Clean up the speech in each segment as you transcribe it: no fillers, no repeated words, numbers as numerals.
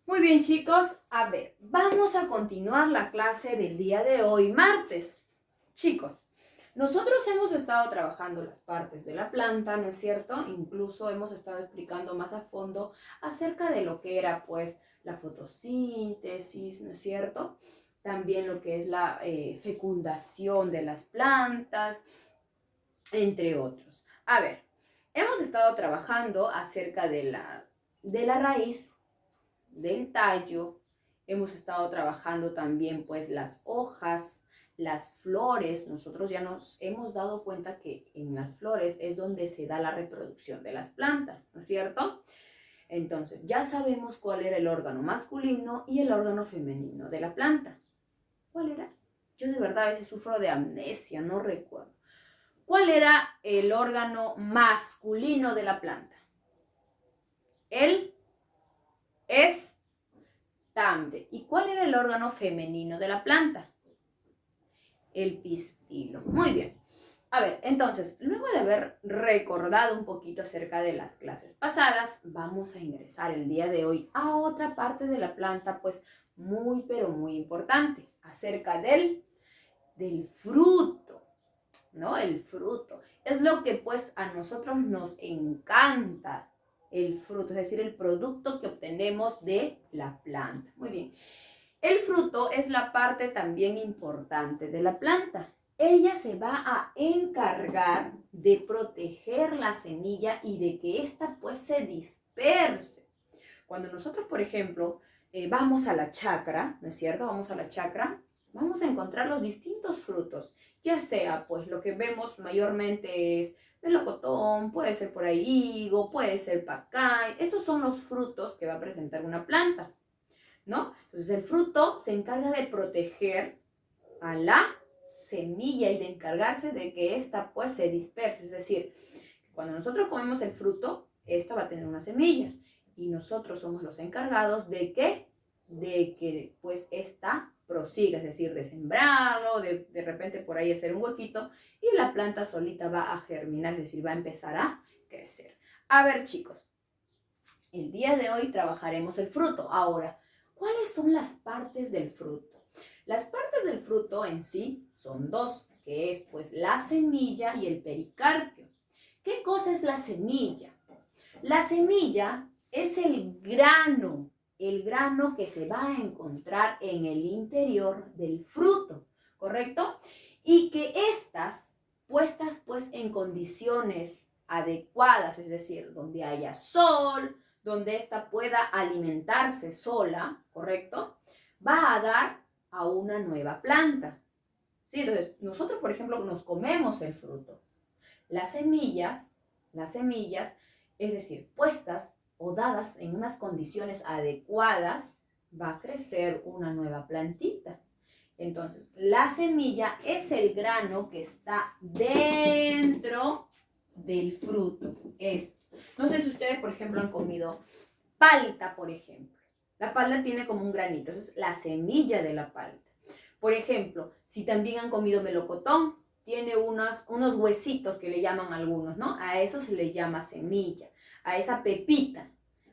Muy bien, chicos, a ver, vamos a continuar la clase del día de hoy, martes. Chicos, nosotros hemos estado trabajando las partes de la planta, ¿no es cierto? Incluso hemos estado explicando más a fondo acerca de lo que era, pues, la fotosíntesis, ¿no es cierto? También lo que es la fecundación de las plantas, entre otros. A ver, hemos estado trabajando acerca de la raíz, del tallo. Hemos estado trabajando también pues las hojas, las flores. Nosotros ya nos hemos dado cuenta que en las flores es donde se da la reproducción de las plantas, ¿no es cierto? Entonces ya sabemos cuál era el órgano masculino y el órgano femenino de la planta. ¿Cuál era? Yo de verdad a veces sufro de amnesia, no recuerdo. ¿Cuál era el órgano masculino de la planta? El estambre. ¿Y cuál era el órgano femenino de la planta? El pistilo. Muy bien. A ver, entonces, luego de haber recordado un poquito acerca de las clases pasadas, vamos a ingresar el día de hoy a otra parte de la planta, pues muy, pero muy importante, acerca del fruto, ¿no? El fruto. Es lo que pues a nosotros nos encanta, el fruto, es decir, el producto que obtenemos de la planta. Muy bien. El fruto es la parte también importante de la planta. Ella se va a encargar de proteger la semilla y de que ésta pues se disperse. Cuando nosotros, por ejemplo, vamos a la chacra, ¿no es cierto? Vamos a la chacra, vamos a encontrar los distintos frutos, ya sea pues lo que vemos mayormente es melocotón, puede ser por ahí higo, puede ser pacay. Estos son los frutos que va a presentar una planta, ¿no? Entonces el fruto se encarga de proteger a la semilla y de encargarse de que ésta pues se disperse. Es decir, cuando nosotros comemos el fruto, esta va a tener una semilla y nosotros somos los encargados de que pues esta prosiga, es decir, de sembrarlo, de repente por ahí hacer un huequito y la planta solita va a germinar, es decir, va a empezar a crecer. A ver, chicos, el día de hoy trabajaremos el fruto. Ahora, ¿cuáles son las partes del fruto? Las partes del fruto en sí son dos, que es pues la semilla y el pericarpio. ¿Qué cosa es la semilla? La semilla es el grano que se va a encontrar en el interior del fruto, ¿correcto? Y que estas, puestas pues en condiciones adecuadas, es decir, donde haya sol, donde ésta pueda alimentarse sola, ¿correcto? Va a dar a una nueva planta. ¿Sí? Entonces, nosotros, por ejemplo, nos comemos el fruto. Las semillas, es decir, puestas o dadas en unas condiciones adecuadas, va a crecer una nueva plantita. Entonces, la semilla es el grano que está dentro del fruto. Esto. No sé si ustedes, por ejemplo, han comido palta, por ejemplo. La palta tiene como un granito, esa es la semilla de la palta. Por ejemplo, si también han comido melocotón, tiene unos huesitos que le llaman algunos, ¿no? A eso se le llama semilla, a esa pepita,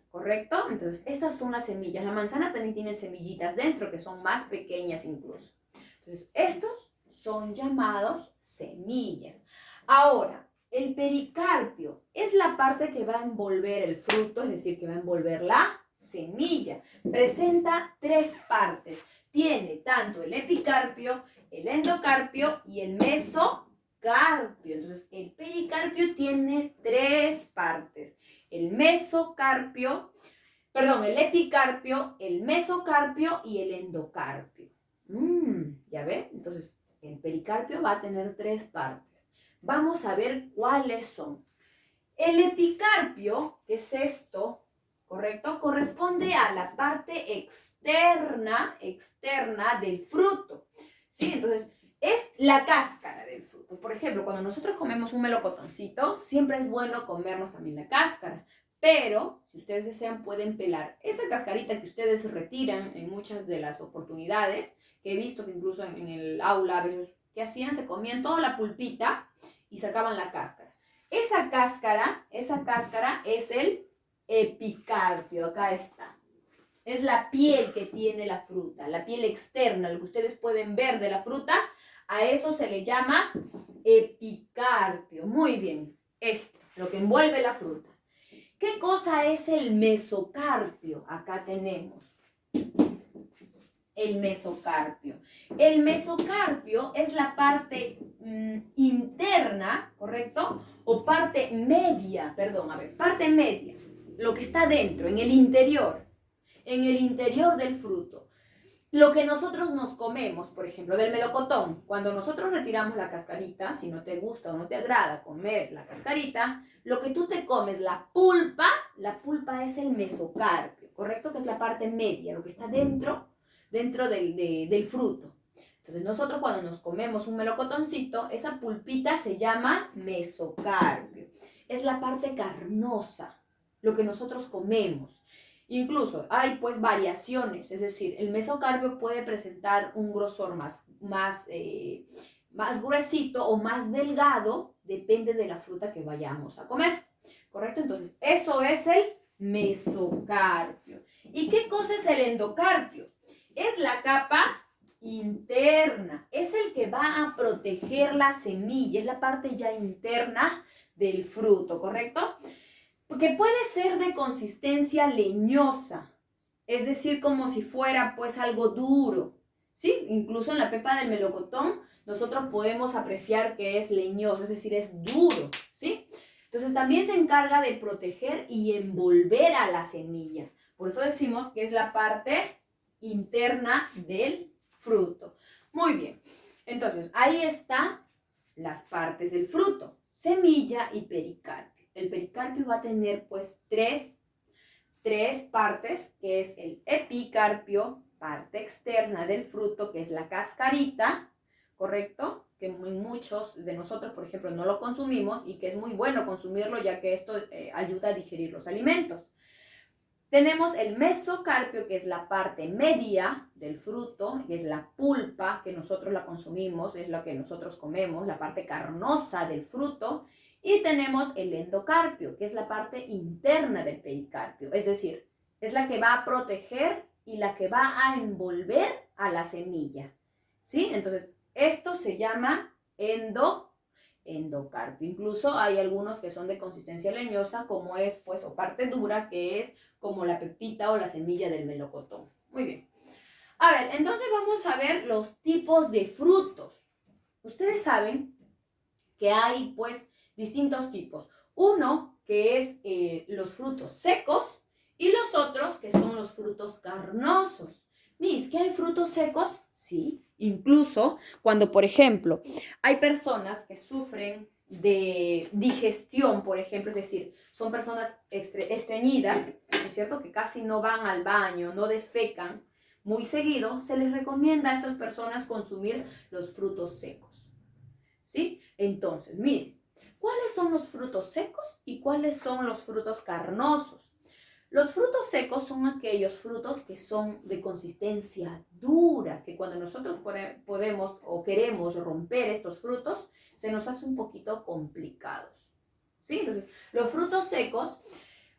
¿correcto? Entonces, estas son las semillas. La manzana también tiene semillitas dentro, que son más pequeñas incluso. Entonces, estos son llamados semillas. Ahora, el pericarpio es la parte que va a envolver el fruto, es decir, que va a envolver la semilla. Presenta tres partes. Tiene tanto el epicarpio, el endocarpio y el mesocarpio. Entonces, el pericarpio tiene tres partes. El mesocarpio, perdón, el epicarpio, el mesocarpio y el endocarpio. ¿Ya ve? Entonces, el pericarpio va a tener tres partes. Vamos a ver cuáles son. El epicarpio, que es esto, ¿correcto? Corresponde a la parte externa del fruto. ¿Sí? Entonces, es la cáscara del fruto. Por ejemplo, cuando nosotros comemos un melocotoncito, siempre es bueno comernos también la cáscara. Pero, si ustedes desean, pueden pelar esa cascarita que ustedes retiran en muchas de las oportunidades, que he visto que incluso en el aula a veces, ¿qué hacían? Se comían toda la pulpita y sacaban la cáscara. Esa cáscara es el epicarpio, acá está. Es la piel que tiene la fruta, la piel externa, lo que ustedes pueden ver de la fruta, a eso se le llama epicarpio. Muy bien, esto, lo que envuelve la fruta. ¿Qué cosa es el mesocarpio? Acá tenemos el mesocarpio. El mesocarpio es la parte interna, ¿correcto? O parte media, parte media, lo que está dentro, en el interior del fruto. Lo que nosotros nos comemos, por ejemplo, del melocotón, cuando nosotros retiramos la cascarita, si no te gusta o no te agrada comer la cascarita, lo que tú te comes, la pulpa es el mesocarpio, ¿correcto? Que es la parte media, lo que está dentro del fruto. Entonces nosotros cuando nos comemos un melocotoncito, esa pulpita se llama mesocarpio. Es la parte carnosa, lo que nosotros comemos. Incluso hay pues variaciones, es decir, el mesocarpio puede presentar un grosor más gruesito o más delgado, depende de la fruta que vayamos a comer, ¿correcto? Entonces, eso es el mesocarpio. ¿Y qué cosa es el endocarpio? Es la capa interna, es el que va a proteger la semilla, es la parte ya interna del fruto, ¿correcto? Porque puede ser de consistencia leñosa, es decir, como si fuera pues algo duro, ¿sí? Incluso en la pepa del melocotón nosotros podemos apreciar que es leñoso, es decir, es duro, ¿sí? Entonces también se encarga de proteger y envolver a la semilla. Por eso decimos que es la parte interna del fruto. Muy bien, entonces ahí están las partes del fruto, semilla y pericarpio. El pericarpio va a tener pues tres partes, que es el epicarpio, parte externa del fruto, que es la cascarita, ¿correcto? Que muchos de nosotros, por ejemplo, no lo consumimos y que es muy bueno consumirlo ya que esto ayuda a digerir los alimentos. Tenemos el mesocarpio, que es la parte media del fruto, que es la pulpa, que nosotros la consumimos, es lo que nosotros comemos, la parte carnosa del fruto. Y tenemos el endocarpio, que es la parte interna del pericarpio, es decir, es la que va a proteger y la que va a envolver a la semilla, ¿sí? Entonces, esto se llama endocarpio. Incluso hay algunos que son de consistencia leñosa, como es, pues, o parte dura, que es como la pepita o la semilla del melocotón. Muy bien. A ver, entonces vamos a ver los tipos de frutos. Ustedes saben que hay, pues, distintos tipos. Uno que es los frutos secos y los otros que son los frutos carnosos. ¿Mis que hay frutos secos? Sí, incluso cuando, por ejemplo, hay personas que sufren de digestión, por ejemplo, es decir, son personas estreñidas, ¿no es cierto?, que casi no van al baño, no defecan muy seguido, se les recomienda a estas personas consumir los frutos secos, ¿sí? Entonces, miren, ¿cuáles son los frutos secos y cuáles son los frutos carnosos? Los frutos secos son aquellos frutos que son de consistencia dura, que cuando nosotros podemos o queremos romper estos frutos, se nos hace un poquito complicados, ¿sí? Entonces, los frutos secos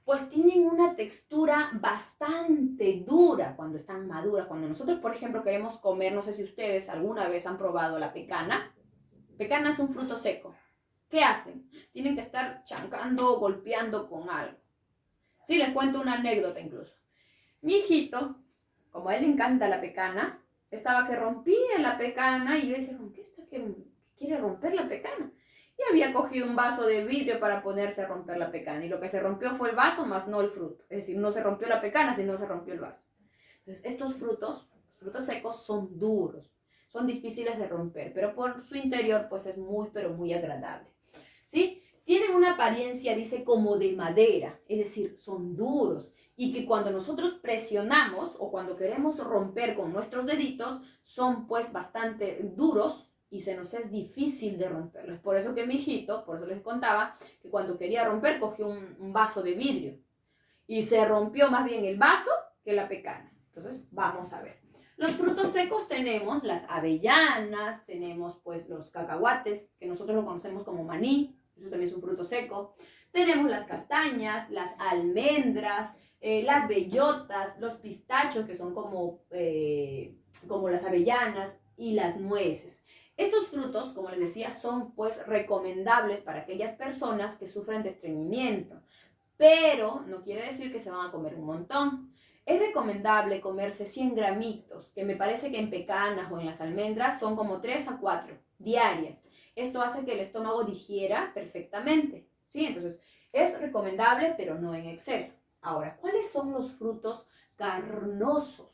pues tienen una textura bastante dura cuando están maduras. Cuando nosotros, por ejemplo, queremos comer, no sé si ustedes alguna vez han probado la pecana. Pecana es un fruto seco. ¿Qué hacen? Tienen que estar chancando o golpeando con algo. Sí, les cuento una anécdota incluso. Mi hijito, como a él le encanta la pecana, estaba que rompía la pecana y yo decía, ¿con qué está que quiere romper la pecana? Y había cogido un vaso de vidrio para ponerse a romper la pecana y lo que se rompió fue el vaso más no el fruto. Es decir, no se rompió la pecana, sino se rompió el vaso. Entonces, estos frutos, los frutos secos son duros, son difíciles de romper, pero por su interior pues es muy, pero muy agradable, ¿sí? Tienen una apariencia, dice, como de madera, es decir, son duros y que cuando nosotros presionamos o cuando queremos romper con nuestros deditos, son pues bastante duros y se nos es difícil de romperlos. Por eso que mi hijito, por eso les contaba, que cuando quería romper cogió un vaso de vidrio y se rompió más bien el vaso que la pecana. Entonces, vamos a ver. Los frutos secos tenemos las avellanas, tenemos pues los cacahuates, que nosotros lo conocemos como maní, eso también es un fruto seco. Tenemos las castañas, las almendras, las bellotas, los pistachos, que son como las avellanas, y las nueces. Estos frutos, como les decía, son pues recomendables para aquellas personas que sufren de estreñimiento, pero no quiere decir que se van a comer un montón. Es recomendable comerse 100 gramitos, que me parece que en pecanas o en las almendras son como 3 a 4 diarias. Esto hace que el estómago digiera perfectamente, ¿sí? Entonces, es recomendable, pero no en exceso. Ahora, ¿cuáles son los frutos carnosos?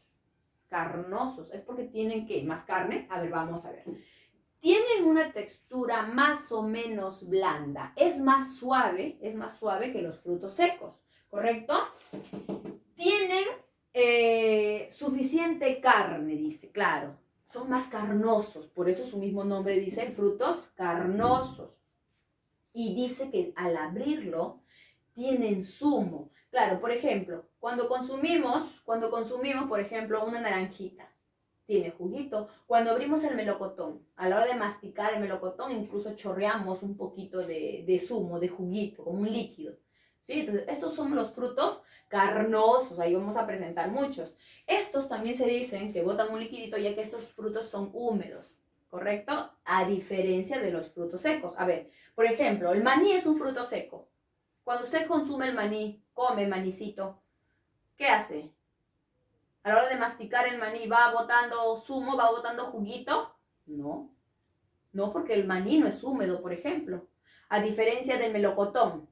Carnosos, es porque tienen que más carne. A ver, vamos a ver. Tienen una textura más o menos blanda, es más suave que los frutos secos, ¿correcto? Tienen suficiente carne, dice, claro, son más carnosos, por eso su mismo nombre dice frutos carnosos. Y dice que al abrirlo tienen zumo. Claro, por ejemplo, cuando consumimos, por ejemplo, una naranjita, tiene juguito. Cuando abrimos el melocotón, a la hora de masticar el melocotón, incluso chorreamos un poquito de zumo, de juguito, como un líquido. ¿Sí? Entonces, estos son los frutos carnosos, ahí vamos a presentar muchos. Estos también se dicen que botan un liquidito ya que estos frutos son húmedos, ¿correcto? A diferencia de los frutos secos. A ver, por ejemplo, el maní es un fruto seco. Cuando usted consume el maní, come manicito, ¿qué hace? A la hora de masticar el maní, ¿va botando zumo, va botando juguito? No, no, porque el maní no es húmedo, por ejemplo. A diferencia del melocotón.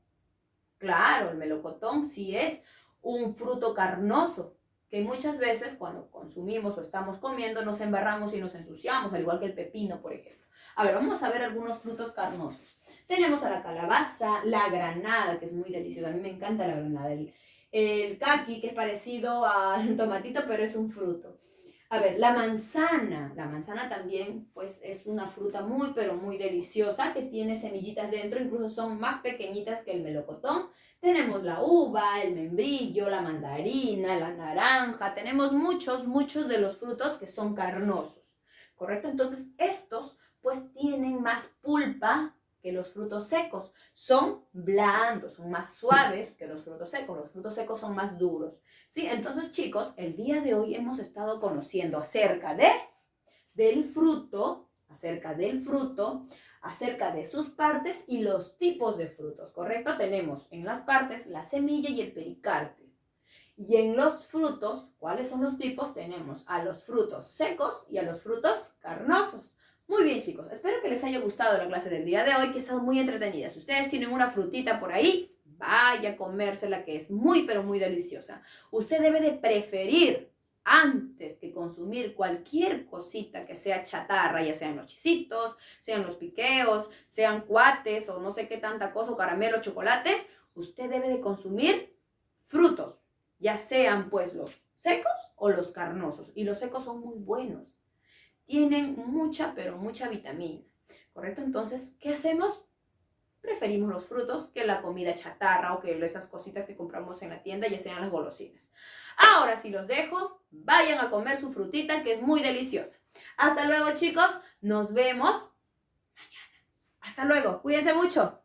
Claro, el melocotón sí es un fruto carnoso, que muchas veces cuando consumimos o estamos comiendo nos embarramos y nos ensuciamos, al igual que el pepino, por ejemplo. A ver, vamos a ver algunos frutos carnosos. Tenemos a la calabaza, la granada, que es muy deliciosa. A mí me encanta la granada. El caqui, que es parecido al tomatito, pero es un fruto. A ver, la manzana también pues es una fruta muy pero muy deliciosa que tiene semillitas dentro, incluso son más pequeñitas que el melocotón. Tenemos la uva, el membrillo, la mandarina, la naranja, tenemos muchos de los frutos que son carnosos, ¿correcto? Entonces estos pues tienen más pulpa que los frutos secos, son blandos, son más suaves que los frutos secos son más duros, ¿sí? Entonces, chicos, el día de hoy hemos estado conociendo acerca del fruto, acerca de sus partes y los tipos de frutos, ¿correcto? Tenemos en las partes la semilla y el pericarpio. Y en los frutos, ¿cuáles son los tipos? Tenemos a los frutos secos y a los frutos carnosos. Muy bien, chicos, espero que les haya gustado la clase del día de hoy, que ha estado muy entretenida. Si ustedes tienen una frutita por ahí, vaya a comérsela, que es muy, pero muy deliciosa. Usted debe de preferir, antes que consumir cualquier cosita que sea chatarra, ya sean los chisitos, sean los piqueos, sean cuates o no sé qué tanta cosa, o caramelo, chocolate, usted debe de consumir frutos, ya sean pues los secos o los carnosos. Y los secos son muy buenos. Tienen mucha, pero mucha vitamina, ¿correcto? Entonces, ¿qué hacemos? Preferimos los frutos que la comida chatarra o que esas cositas que compramos en la tienda, ya sean las golosinas. Ahora sí los dejo, vayan a comer su frutita que es muy deliciosa. Hasta luego, chicos, nos vemos mañana. Hasta luego, cuídense mucho.